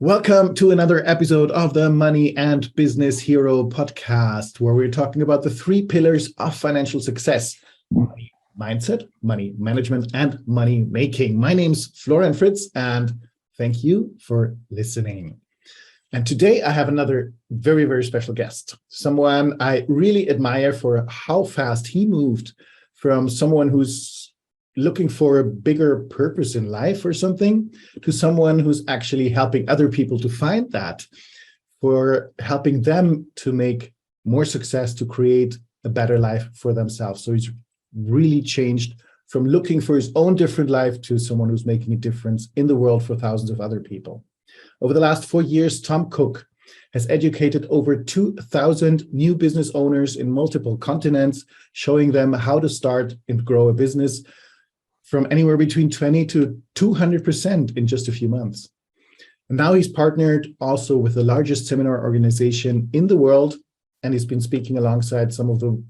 Welcome to another episode of the Money and Business Hero podcast, where we're talking about the three pillars of financial success: money mindset, money management, and money making. My name's Florian Fritz, and thank you for listening. And today I have another very, very special guest, someone I really admire for how fast he moved from someone who's looking for a bigger purpose in life or something to someone who's actually helping other people to find that, for helping them to make more success, to create a better life for themselves. So he's really changed from looking for his own different life to someone who's making a difference in the world for thousands of other people. Over the last 4 years, Tom Cooke has educated over 2,000 new business owners in multiple continents, showing them how to start and grow a business from anywhere between 20 to 200% in just a few months. And now he's partnered also with the largest seminar organization in the world, and he's been speaking alongside some of the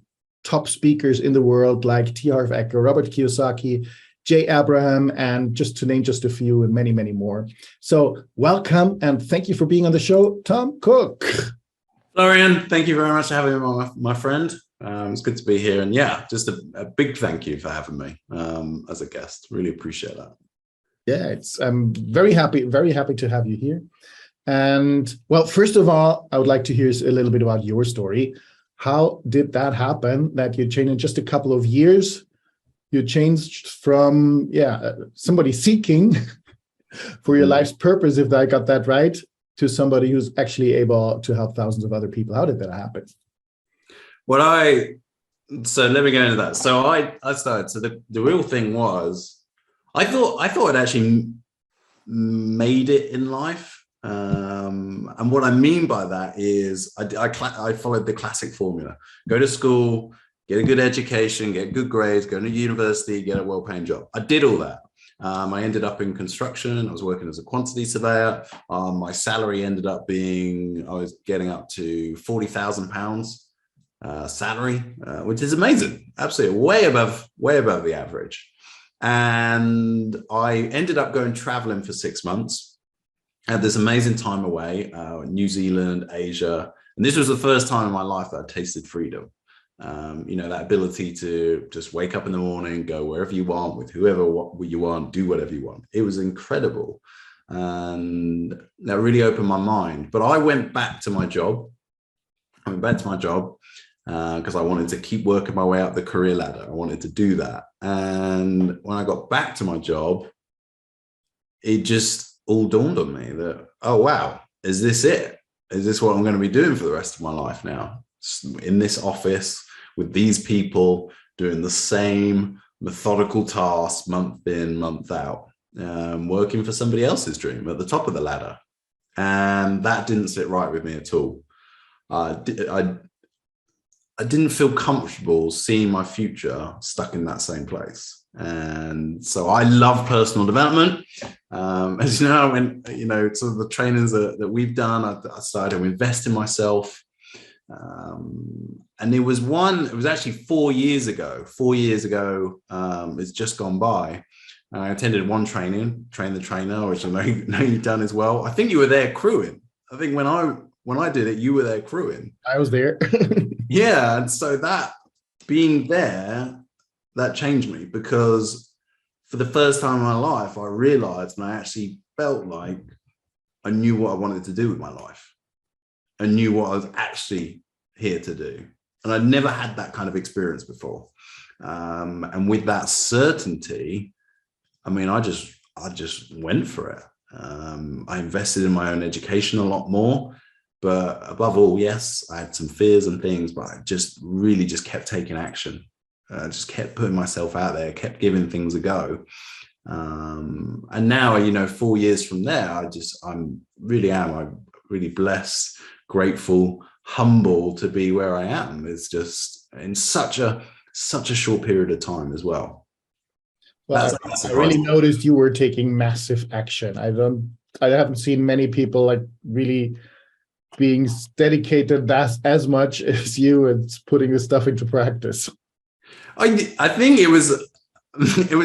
top speakers in the world like T. Harv Eker, Robert Kiyosaki, Jay Abraham, and just to name just a few, and many, many more. So welcome, and thank you for being on the show, Tom Cooke. Florian, thank you very much for having me, my friend. It's good to be here. And yeah, just a big thank you for having me as a guest. Really appreciate that. Yeah, I'm very happy to have you here. And well, first of all, I would like to hear a little bit about your story. How did that happen that you changed in just a couple of years? You changed from somebody seeking for your life's purpose, if I got that right, to somebody who's actually able to help thousands of other people. How did that happen? So let me go into that. So I started. So the real thing was, I thought I'd actually made it in life. And what I mean by that is I followed the classic formula: go to school, get a good education, get good grades, go to university, get a well-paying job. I did all that. I ended up in construction. I was working as a quantity surveyor. My salary ended up being, I was getting up to £40,000 salary, which is amazing. Absolutely way above the average. And I ended up going traveling for 6 months. I had this amazing time away, New Zealand, Asia. And this was the first time in my life that I tasted freedom. That ability to just wake up in the morning, go wherever you want, with whoever you want, do whatever you want. It was incredible. And that really opened my mind. But I went back to my job. Because I wanted to keep working my way up the career ladder. I wanted to do that. And when I got back to my job, it just all dawned on me that, oh, wow, is this it? Is this what I'm going to be doing for the rest of my life now? In this office with these people doing the same methodical tasks month in, month out, working for somebody else's dream at the top of the ladder. And that didn't sit right with me at all. I didn't feel comfortable seeing my future stuck in that same place. And so I love personal development. As you know, I went, sort of the trainings that we've done, I started to invest in myself. And it was actually 4 years ago. 4 years ago, it's just gone by. I attended one training, Train the Trainer, which I know you've done as well. I think you were there crewing. I think when I did it, you were there crewing. I was there. Yeah. And so that being there, that changed me, because for the first time in my life, I realized and I actually felt like I knew what I wanted to do with my life. I knew what I was actually here to do. And I'd never had that kind of experience before. And with that certainty, I mean, I just went for it. I invested in my own education a lot more. But above all, yes, I had some fears and things, but I just really kept taking action. Just kept putting myself out there, kept giving things a go. And now, 4 years from there, I'm really blessed, grateful, humble to be where I am. It's just in such a short period of time as well. Well, I really noticed you were taking massive action. I haven't seen many people like really being dedicated as much as you and putting this stuff into practice. I think it was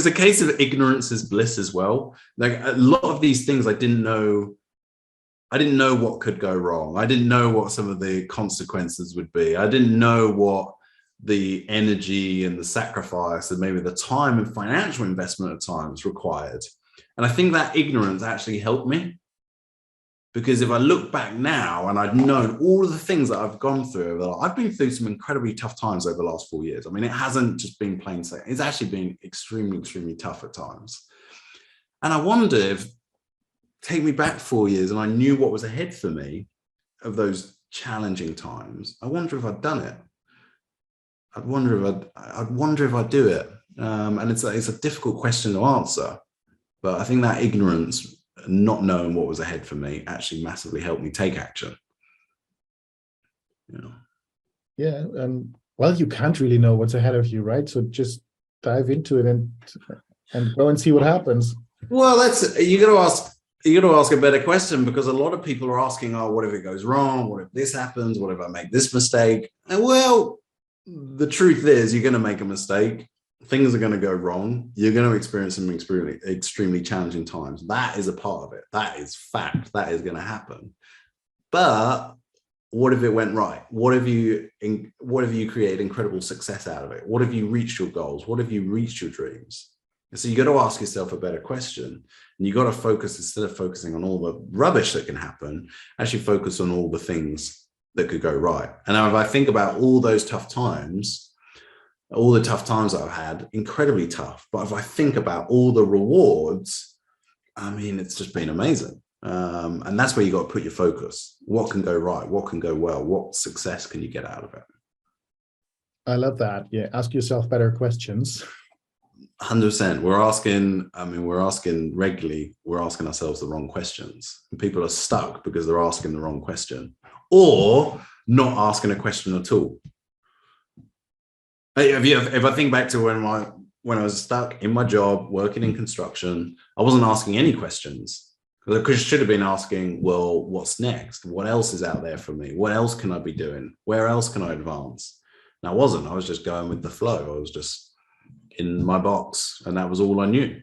a case of ignorance is bliss as well. Like a lot of these things I didn't know I didn't know what could go wrong. I didn't know what some of the consequences would be. I didn't know what the energy and the sacrifice and maybe the time and financial investment at times required. And I think that ignorance actually helped me, because if I look back now and I'd known all of the things that I've gone through, I've been through some incredibly tough times over the last 4 years. I mean, it hasn't just been plain sailing. It's actually been extremely, extremely tough at times. And I wonder if, take me back 4 years and I knew what was ahead for me of those challenging times, I wonder if I'd done it. I'd wonder if I'd do it. And it's a difficult question to answer, but I think that ignorance, not knowing what was ahead for me, actually massively helped me take action. Yeah, and well, you can't really know what's ahead of you, right? So just dive into it and go and see what happens. Well, you got to ask a better question, because a lot of people are asking, oh, what if it goes wrong? What if this happens? What if I make this mistake? And well, the truth is, you're going to make a mistake. Things are going to go wrong. You're going to experience some extremely challenging times. That is a part of it. That is fact. That is going to happen. But what if it went right? What if you created incredible success out of it? What if you reached your goals? What if you reached your dreams? And so you got to ask yourself a better question. And you got to focus, instead of focusing on all the rubbish that can happen, actually focus on all the things that could go right. And now if I think about all those tough times, all the tough times that I've had, incredibly tough. But if I think about all the rewards, I mean, it's just been amazing. And that's where you got to put your focus. What can go right? What can go well? What success can you get out of it? I love that. Yeah. Ask yourself better questions. 100%. We're asking regularly, we're asking ourselves the wrong questions. And people are stuck because they're asking the wrong question, or not asking a question at all. If I think back to when I was stuck in my job, working in construction, I wasn't asking any questions, because I should have been asking, well, what's next? What else is out there for me? What else can I be doing? Where else can I advance? And I wasn't. I was just going with the flow. I was just in my box, and that was all I knew.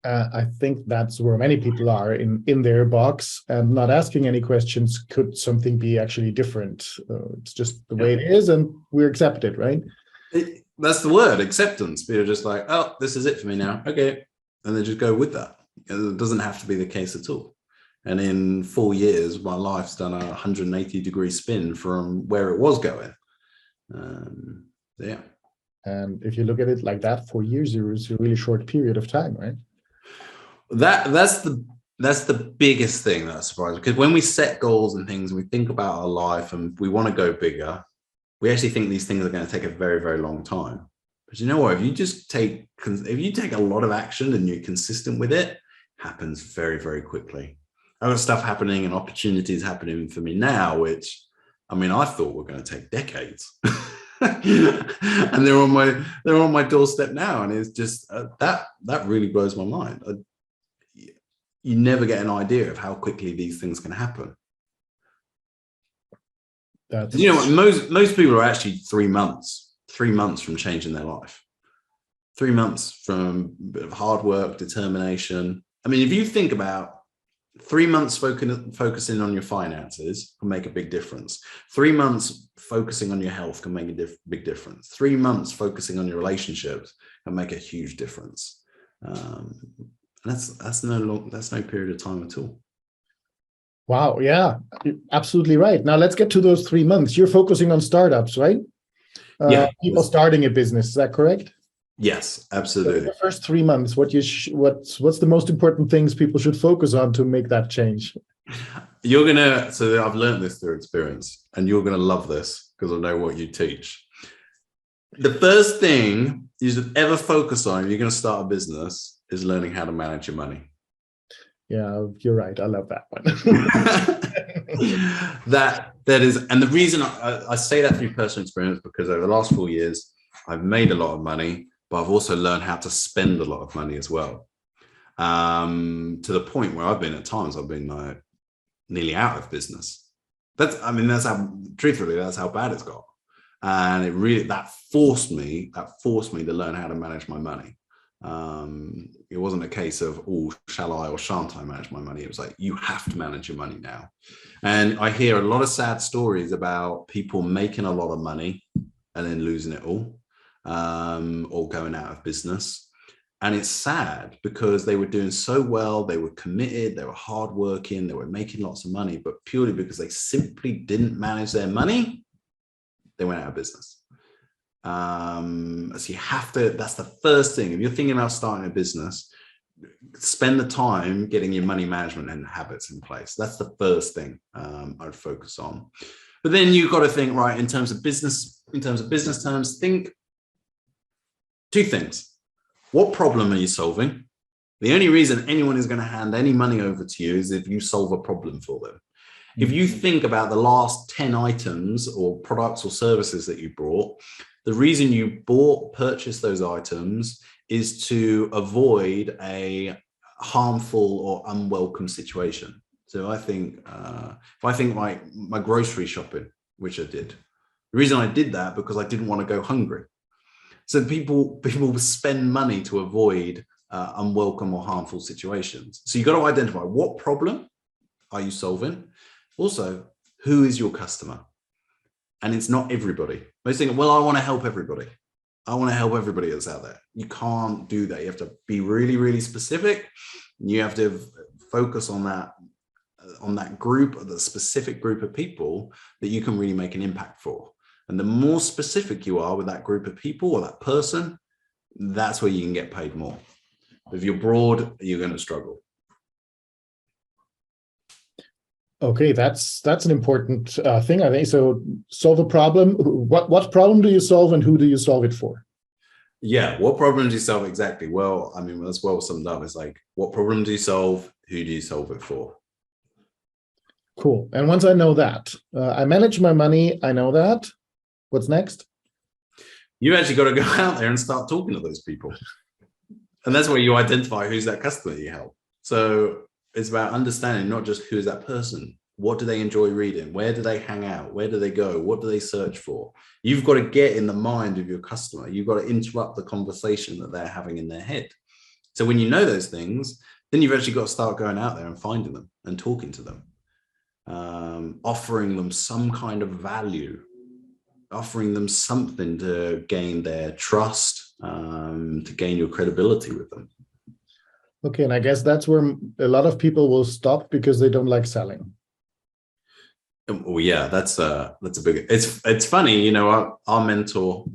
I think that's where many people are, in their box, and not asking any questions. Could something be actually different? It's just the way it is, and we accept it, right? That's the word, acceptance. People are just like, oh, this is it for me now. Okay. And they just go with that. It doesn't have to be the case at all. And in 4 years, my life's done a 180-degree spin from where it was going. Yeah. And if you look at it like that, 4 years is a really short period of time, right? That's the biggest thing that's surprising, because when we set goals and things, we think about our life and we want to go bigger, we actually think these things are going to take a very, very long time. But you know what? If you take a lot of action and you're consistent with it, happens very, very quickly. I've got stuff happening and opportunities happening for me now, which, I mean, I thought were going to take decades. And they're on my doorstep now, and it's just that really blows my mind. You never get an idea of how quickly these things can happen. You know what, most people are actually 3 months from changing their life. 3 months from a bit of hard work, determination. I mean, if you think about 3 months focusing on your finances can make a big difference. 3 months focusing on your health can make a big difference. 3 months focusing on your relationships can make a huge difference. That's no period of time at all. Wow. Yeah, absolutely right. Now let's get to those 3 months. You're focusing on startups, right? People starting a business. Is that correct? Yes, absolutely. So the first 3 months, what's the most important things people should focus on to make that change? So I've learned this through experience, and you're gonna love this because I know what you teach. The first thing you should ever focus on if you're gonna start a business is learning how to manage your money. Yeah, you're right. I love that one. that is, and the reason I say that through personal experience, because over the last 4 years, I've made a lot of money, but I've also learned how to spend a lot of money as well. To the point where I've been like nearly out of business. That's how bad it's got. And that forced me to learn how to manage my money. It wasn't a case of, oh, shall I or shan't I manage my money? It was like, you have to manage your money now. And I hear a lot of sad stories about people making a lot of money and then losing it all, or going out of business. And it's sad because they were doing so well, they were committed, they were hardworking, they were making lots of money, but purely because they simply didn't manage their money, they went out of business. So you have to, that's the first thing. If you're thinking about starting a business, spend the time getting your money management and habits in place. That's the first thing I'd focus on. But then you've got to think, right, in terms of business terms, think two things. What problem are you solving? The only reason anyone is going to hand any money over to you is if you solve a problem for them. If you think about the last 10 items or products or services that you bought, the reason you purchased those items is to avoid a harmful or unwelcome situation. So I think, if I think my grocery shopping, which I did, the reason I did that because I didn't want to go hungry. So people spend money to avoid unwelcome or harmful situations. So you've got to identify what problem are you solving? Also, who is your customer? And it's not everybody. Most think, well, I want to help everybody. I want to help everybody that's out there. You can't do that. You have to be really, really specific. You have to focus on that group, the specific group of people that you can really make an impact for. And the more specific you are with that group of people or that person, that's where you can get paid more. If you're broad, you're going to struggle. Okay, that's an important thing, I think. So solve a problem. What problem do you solve and who do you solve it for? Yeah, what problem do you solve exactly? Well, I mean, that's well summed up. It's like, what problem do you solve? Who do you solve it for? Cool. And once I know that, I manage my money, I know that. What's next? You actually got to go out there and start talking to those people. And that's where you identify who's that customer you help. So it's about understanding not just who is that person, what do they enjoy reading, where do they hang out, where do they go, what do they search for? You've got to get in the mind of your customer. You've got to interrupt the conversation that they're having in their head. So when you know those things, then you've actually got to start going out there and finding them and talking to them, offering them some kind of value, offering them something to gain their trust, to gain your credibility with them. Okay, and I guess that's where a lot of people will stop because they don't like selling. Oh yeah, that's a big. It's funny, you know. Our mentor.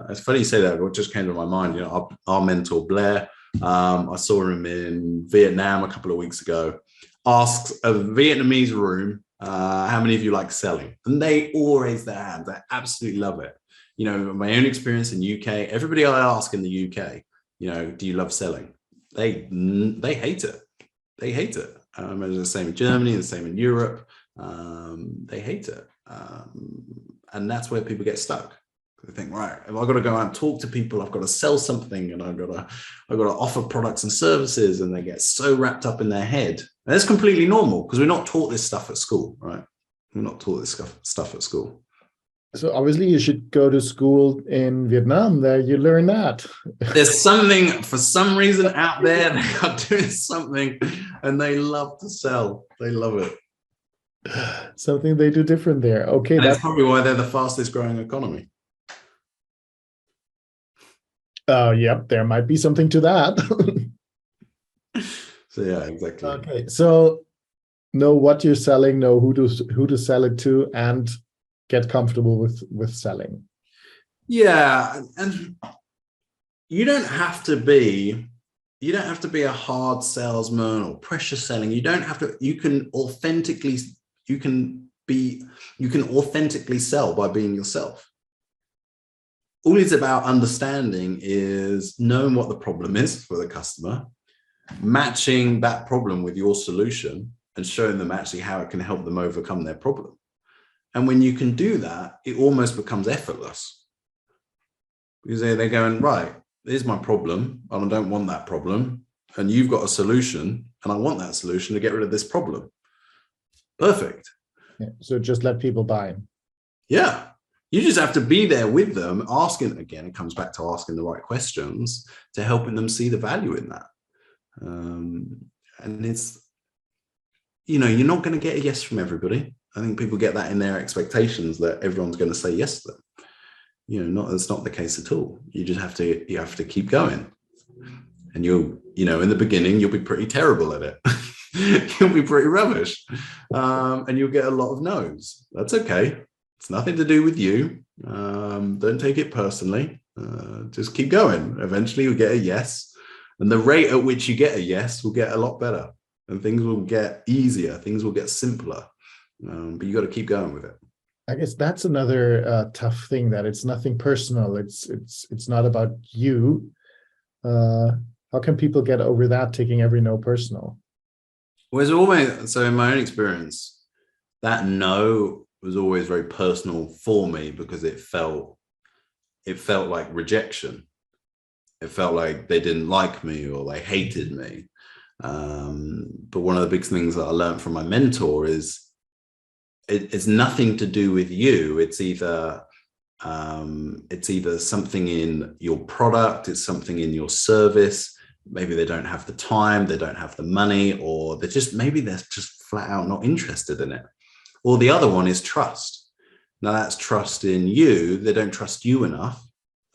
It's funny you say that. What just came to my mind, you know, our mentor Blair. I saw him in Vietnam a couple of weeks ago. Asks a Vietnamese room, how many of you like selling? And they all raise their hands. They absolutely love it. You know, my own experience in UK. Everybody I ask in the UK, you know, do you love selling? They hate it. They hate it. It's the same in Germany, the same in Europe. They hate it. And that's where people get stuck. They think, right, if I've got to go out and talk to people, I've got to sell something and I've got to offer products and services, and they get so wrapped up in their head. And that's completely normal because we're not taught this stuff at school, right? We're not taught this stuff at school. So obviously you should go to school in Vietnam. There you learn that. There's something, for some reason out there, they are doing something and they love to sell. They love it. Something they do different there. Okay. And that's probably why they're the fastest growing economy. Yep, there might be something to that. So yeah, exactly. Okay, so know what you're selling, know who to sell it to, and get comfortable with selling. Yeah, and you don't have to be a hard salesman or pressure selling. You don't have to. You can authentically sell by being yourself. All it's about understanding is knowing what the problem is for the customer, matching that problem with your solution, and showing them actually how it can help them overcome their problem. And when you can do that, it almost becomes effortless. Because they're going, right, here's my problem, and I don't want that problem. And you've got a solution, and I want that solution to get rid of this problem. Perfect. Yeah, so just let people buy. Yeah. You just have to be there with them, asking, again, it comes back to asking the right questions to helping them see the value in that. And it's, you're not going to get a yes from everybody. I think people get that in their expectations that everyone's going to say yes to them. That's not the case at all. You have to keep going. And in the beginning, you'll be pretty terrible at it. You'll be pretty rubbish. And you'll get a lot of no's. That's okay. It's nothing to do with you. Don't take it personally. Just keep going. Eventually you'll get a yes. And the rate at which you get a yes will get a lot better. And things will get easier. Things will get simpler. But you got to keep going with it. I guess that's another tough thing, that it's nothing personal. It's not about you. How can people get over that, taking every no personal? Well, so in my own experience, that no was always very personal for me because it felt like rejection. It felt like they didn't like me or they hated me. But one of the big things that I learned from my mentor is it's nothing to do with you. It's either something in your product, it's something in your service. Maybe they don't have the time, they don't have the money, or they're just flat out not interested in it. Or the other one is trust. Now that's trust in you. They don't trust you enough.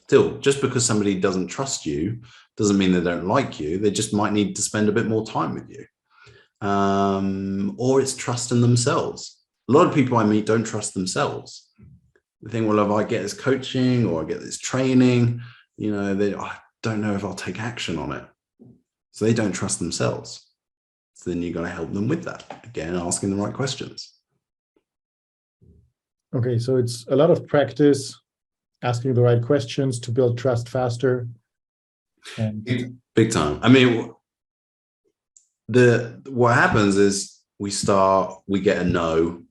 Still, just because somebody doesn't trust you doesn't mean they don't like you. They just might need to spend a bit more time with you. Or it's trust in themselves. A lot of people I meet don't trust themselves. They think, well, if I get this coaching or I get this training, I don't know if I'll take action on it. So they don't trust themselves. So then you got to help them with that. Again, asking the right questions. Okay, so it's a lot of practice, asking the right questions to build trust faster. And big time. I mean, what happens is we get a no,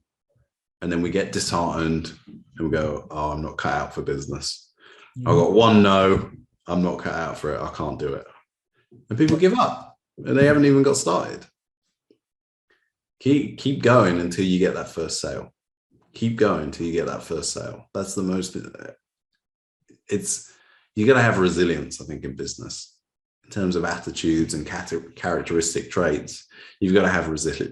and then we get disheartened and we go, oh, I'm not cut out for business. I got one no, I'm not cut out for it. I can't do it. And people give up and they haven't even got started. Keep going until you get that first sale. Keep going until you get that first sale. That's the most, you got to have resilience, I think, in business. In terms of attitudes and characteristic traits, you've got to have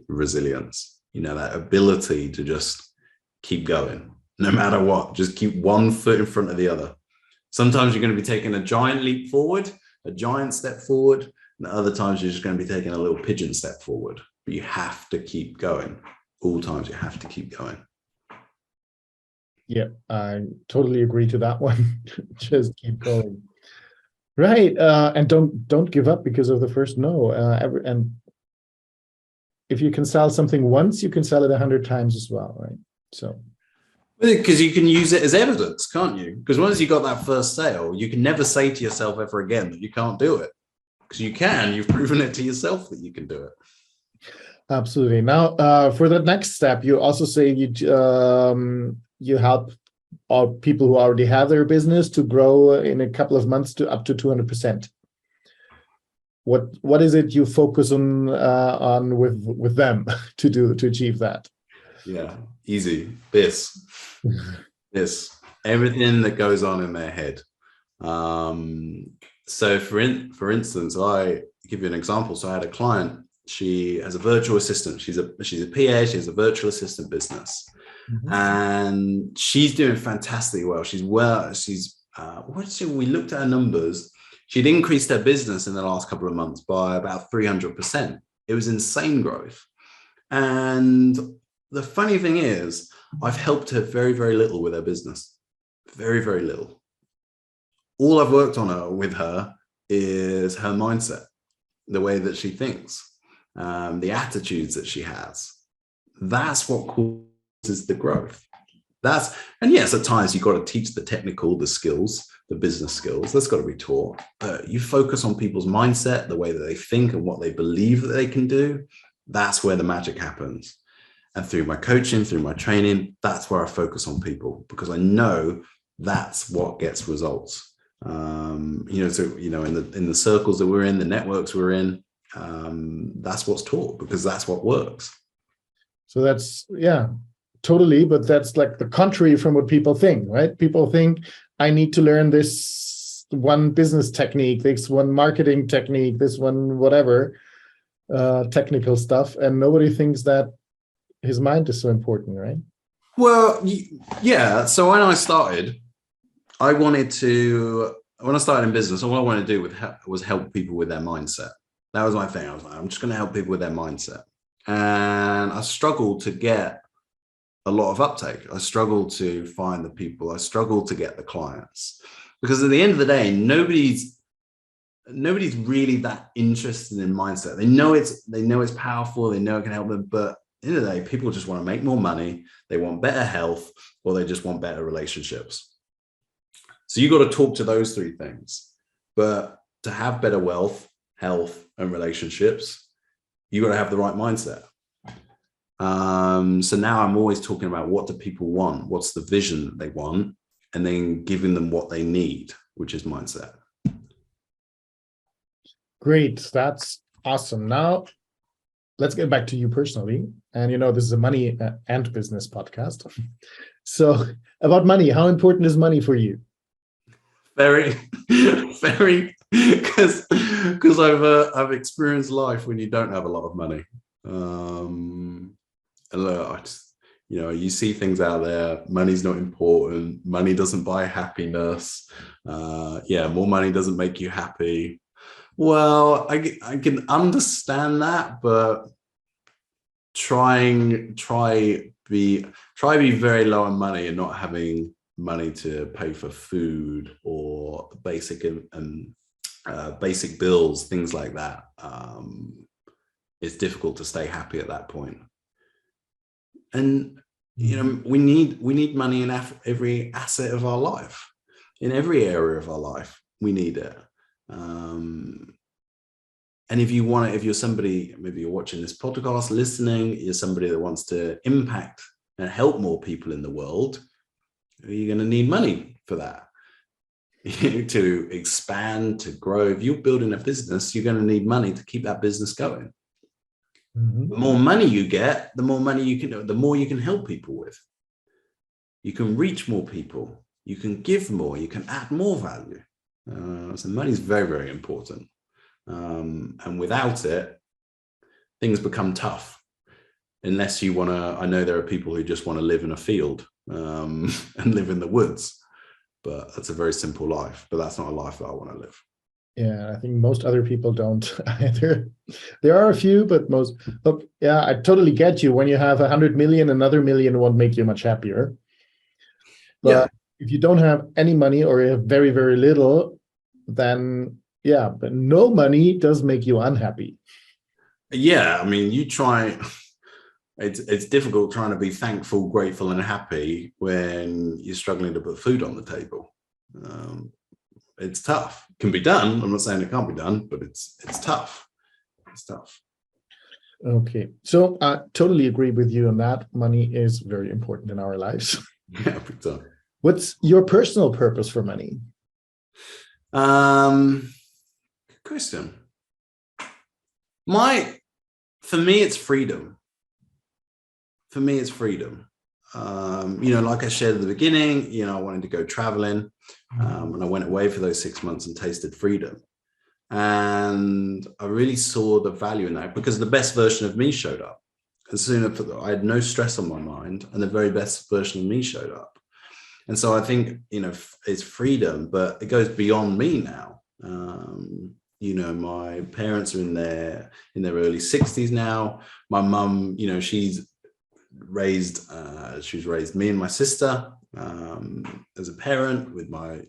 resilience, that ability to just keep going, no matter what, just keep one foot in front of the other. Sometimes you're going to be taking a giant leap forward, a giant step forward, and other times you're just going to be taking a little pigeon step forward. But you have to keep going. All times you have to keep going. Yeah, I totally agree to that one. Just keep going. Right, and don't give up because of the first no. And if you can sell something once, you can sell it 100 times as well, right? So, because you can use it as evidence, can't you? Because once you got that first sale, you can never say to yourself ever again that you can't do it. Because you can. You've proven it to yourself that you can do it. Absolutely. Now, for the next step, you also say you help all people who already have their business to grow in a couple of months to up to 200%. What is it you focus on with them to achieve that? Yeah, easy. This everything that goes on in their head. So for instance, I give you an example. So I had a client. She has a virtual assistant. She's a PA. She has a virtual assistant business. Mm-hmm. And she's doing fantastically well. We looked at her numbers. She'd increased her business in the last couple of months by about 300%. It was insane growth. And the funny thing is, I've helped her very, very little with her business. Very, very little. All I've worked on with her is her mindset, the way that she thinks, the attitudes that she has. That's what causes the growth. And yes, at times you've got to teach the technical, the skills, the business skills. That's got to be taught. But you focus on people's mindset, the way that they think and what they believe that they can do. That's where the magic happens. And through my coaching, through my training, that's where I focus on people, because I know that's what gets results. In the circles that we're in, the networks we're in, that's what's taught, because that's what works. So that's, yeah, totally, but that's like the contrary from what people think, right? People think I need to learn this one business technique, this one marketing technique, this one whatever technical stuff, and nobody thinks that his mind is so important, right? Well, yeah. So when I started, when I started in business, all I wanted to do was help people with their mindset. That was my thing. I was like, I'm just going to help people with their mindset. And I struggled to get a lot of uptake. I struggled to find the people. I struggled to get the clients, because at the end of the day, nobody's really that interested in mindset. They know it's powerful. They know it can help them. But at the end of the day, people just want to make more money. They want better health, or they just want better relationships. So you got to talk to those three things. But to have better wealth, health, and relationships, you got to have the right mindset. So now I'm always talking about, what do people want? What's the vision that they want? And then giving them what they need, which is mindset. Great. That's awesome. Now, let's get back to you personally. And this is a money and business podcast. So about money, how important is money for you? Very, very, because I've experienced life when you don't have a lot of money. And look, you see things out there. Money's not important. Money doesn't buy happiness. More money doesn't make you happy. Well, I can understand that, but try be very low on money and not having money to pay for food or basic bills, things like that. It's difficult to stay happy at that point. And we need money in every asset of our life, in every area of our life. We need it. And if you're somebody, maybe you're watching this podcast, listening, you're somebody that wants to impact and help more people in the world, you're going to need money for that. To expand, to grow. If you're building a business, you're going to need money to keep that business going. Mm-hmm. The more money you get, the more you can help people with. You can reach more people. You can give more. You can add more value. So money is very, very important. And without it, things become tough. Unless you want to, I know there are people who just want to live in a field and live in the woods. But that's a very simple life. But that's not a life that I want to live. Yeah, I think most other people don't either. There are a few, but most. Look, yeah, I totally get you. When you have 100 million, another million won't make you much happier. But if you don't have any money, or you have very, very little, then but no money does make you unhappy. Yeah, I mean, you try. It's difficult trying to be thankful, grateful, and happy when you're struggling to put food on the table. It's tough. It can be done. I'm not saying it can't be done, but it's tough. It's tough. Okay. So I totally agree with you on that. Money is very important in our lives. Yeah, big time. What's your personal purpose for money? Good question. For me, it's freedom. Like I shared at the beginning, I wanted to go traveling. And I went away for those 6 months and tasted freedom. And I really saw the value in that, because the best version of me showed up. As soon as I had no stress on my mind, and the very best version of me showed up. And so I think, it's freedom, but it goes beyond me now. My parents are in their early 60s now. My mum, she's raised me and my sister as a parent with my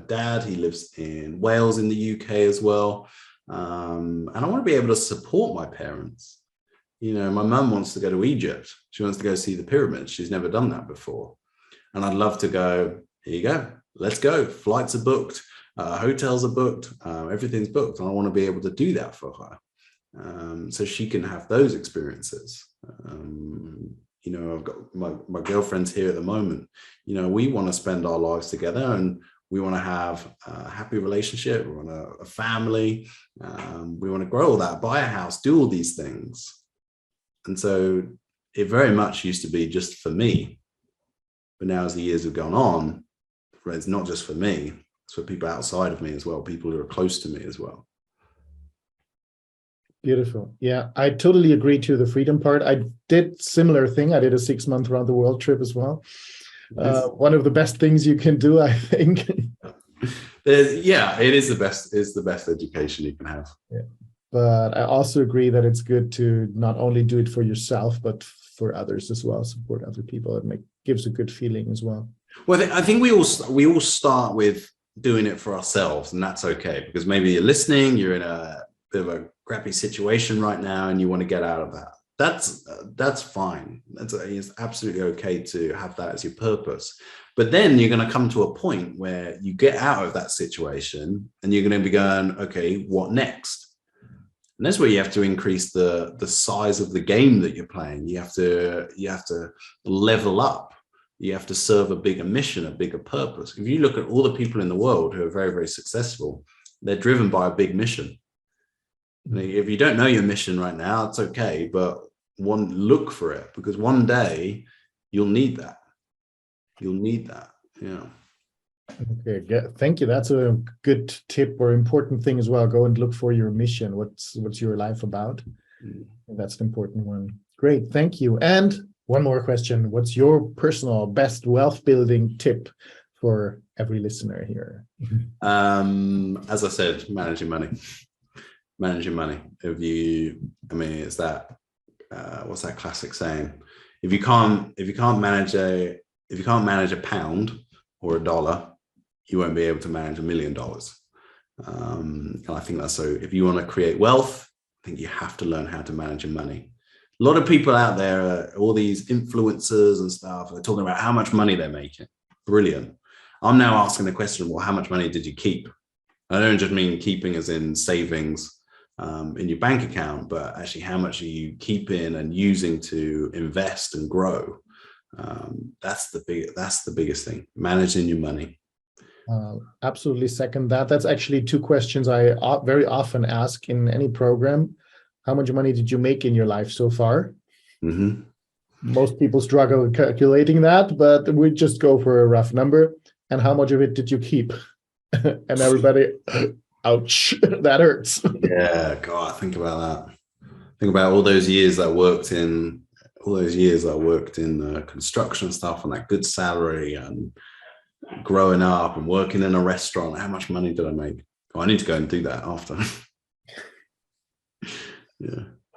dad. He lives in Wales in the UK as well. And I want to be able to support my parents. My mum wants to go to Egypt. She wants to go see the pyramids. She's never done that before. And I'd love to go, here you go, let's go. Flights are booked, hotels are booked, everything's booked. And I want to be able to do that for her. So she can have those experiences. I've got my girlfriend's here at the moment. We want to spend our lives together, and we want to have a happy relationship. We want a family. We want to grow all that, buy a house, do all these things. And so it very much used to be just for me. But now as the years have gone on, it's not just for me, it's for people outside of me as well, people who are close to me as well. Beautiful. Yeah, I totally agree to the freedom part. I did similar thing. I did a 6-month round the world trip as well. One of the best things you can do, I think. It is the best education you can have. Yeah. But I also agree that it's good to not only do it for yourself, but for others as well, support other people. It gives a good feeling as well. Well, I think we all start with doing it for ourselves, and that's okay, because maybe you're listening, you're in a bit of a crappy situation right now and you want to get out of that. That's fine. It's absolutely okay to have that as your purpose. But then you're going to come to a point where you get out of that situation and you're going to be going, okay, what next? And that's where you have to increase the size of the game that you're playing. You have to level up. You have to serve a bigger mission, a bigger purpose. If you look at all the people in the world who are very, very successful, they're driven by a big mission. If you don't know your mission right now, it's okay, but look for it, because one day you'll need that. Yeah. Okay, thank you. That's a good tip or important thing as well. Go and look for your mission. What's your life about? That's the important one. Great, thank you. And one more question. What's your personal best wealth building tip for every listener here? As I said, managing money. It's that what's that classic saying? If you can't manage a pound or a dollar, you won't be able to manage $1 million. And I think that's so. If you want to create wealth, I think you have to learn how to manage your money. A lot of people out there, all these influencers and stuff, are talking about how much money they're making. Brilliant. I'm now asking the question, well, how much money did you keep? I don't just mean keeping as in savings in your bank account, but actually how much are you keeping and using to invest and grow? That's the biggest thing, managing your money. Absolutely second that. That's actually two questions I very often ask in any program. How much money did you make in your life so far? Mm-hmm. Most people struggle calculating that, but we just go for a rough number. And how much of it did you keep? And everybody, ouch, that hurts. Yeah, God, think about that. Think about all those years I worked in construction stuff and that good salary and growing up and working in a restaurant. How much money did I make? Oh, I need to go and do that after.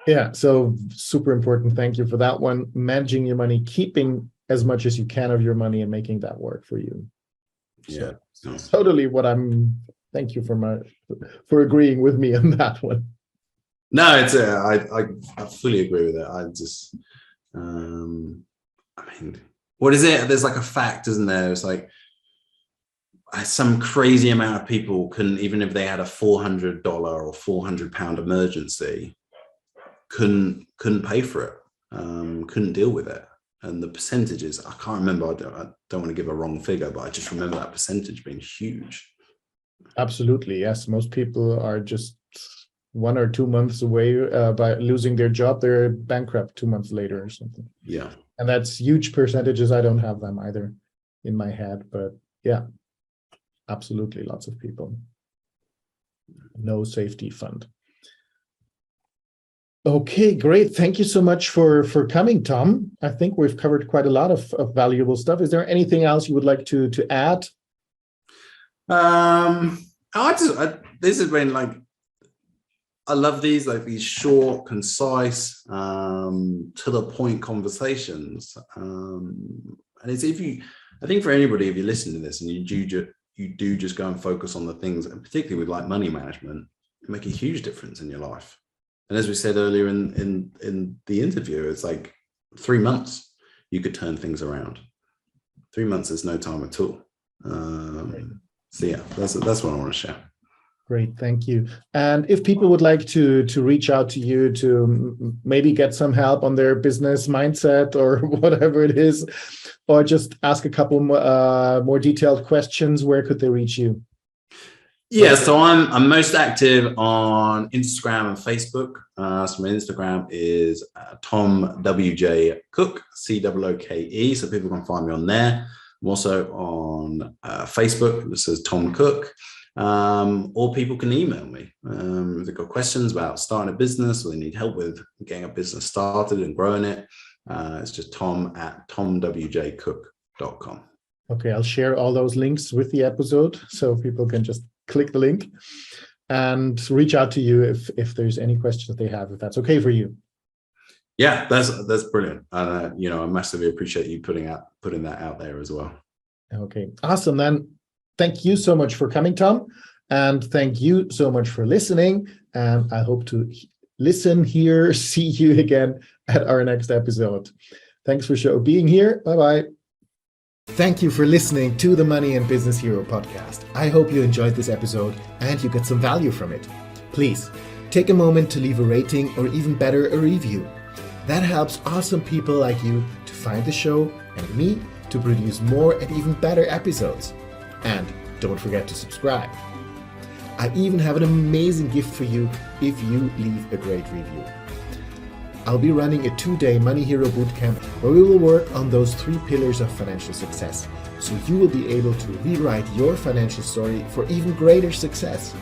Yeah, so super important. Thank you for that one. Managing your money, keeping as much as you can of your money and making that work for you. Yeah, so, totally what thank you for agreeing with me on that one. No, I fully agree with it. What is it? There's like a fact, isn't there? It's like some crazy amount of people couldn't, even if they had a $400 or £400 emergency, couldn't pay for it, couldn't deal with it. And the percentages, I can't remember, I don't want to give a wrong figure, but I just remember that percentage being huge. Absolutely, yes. Most people are just 1 or 2 months away by losing their job. They're bankrupt 2 months later or something. Yeah. And that's huge percentages. I don't have them either in my head, but yeah, absolutely. Lots of people. No safety fund. Okay, great. Thank you so much for coming, Tom. I think we've covered quite a lot of valuable stuff. Is there anything else you would like to add? This has been like, I love these short, concise, to the point conversations. And it's I think for anybody, if you listen to this and you do just go and focus on the things, and particularly with like money management, it make a huge difference in your life. And as we said earlier in the interview, it's like 3 months you could turn things around. 3 months is no time at all. So yeah, that's what I want to share. Great, thank you. And if people would like to reach out to you to maybe get some help on their business mindset or whatever it is, or just ask a couple more detailed questions, where could they reach you? Yeah, so I'm most active on Instagram and Facebook. So my Instagram is Tom WJ Cooke, Cooke. So people can find me on there. I'm also on Facebook. This is Tom Cooke. Or people can email me if they've got questions about starting a business or they need help with getting a business started and growing it. It's just tom@tomwjcooke.com. Okay, I'll share all those links with the episode so people can just click the link and reach out to you if there's any questions they have, if that's okay for you. Yeah, that's brilliant. And I massively appreciate you putting that out there as well. Okay, awesome. Then thank you so much for coming, Tom, and thank you so much for listening. And I hope to see you again at our next episode. Thanks for being here. Bye-bye. Thank you for listening to the Money and Business Hero podcast. I hope you enjoyed this episode and you get some value from it. Please take a moment to leave a rating or even better, a review. That helps awesome people like you to find the show and me to produce more and even better episodes. And don't forget to subscribe. I even have an amazing gift for you if you leave a great review. I'll be running a 2-day Money Hero Bootcamp where we will work on those 3 pillars of financial success, so you will be able to rewrite your financial story for even greater success.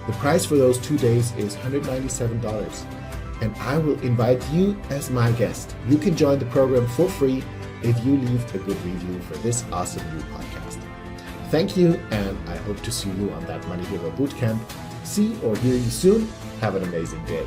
The price for those 2 days is $197, and I will invite you as my guest. You can join the program for free if you leave a good review for this awesome new podcast. Thank you, and I hope to see you on that Money Hero Bootcamp. See or hear you soon. Have an amazing day.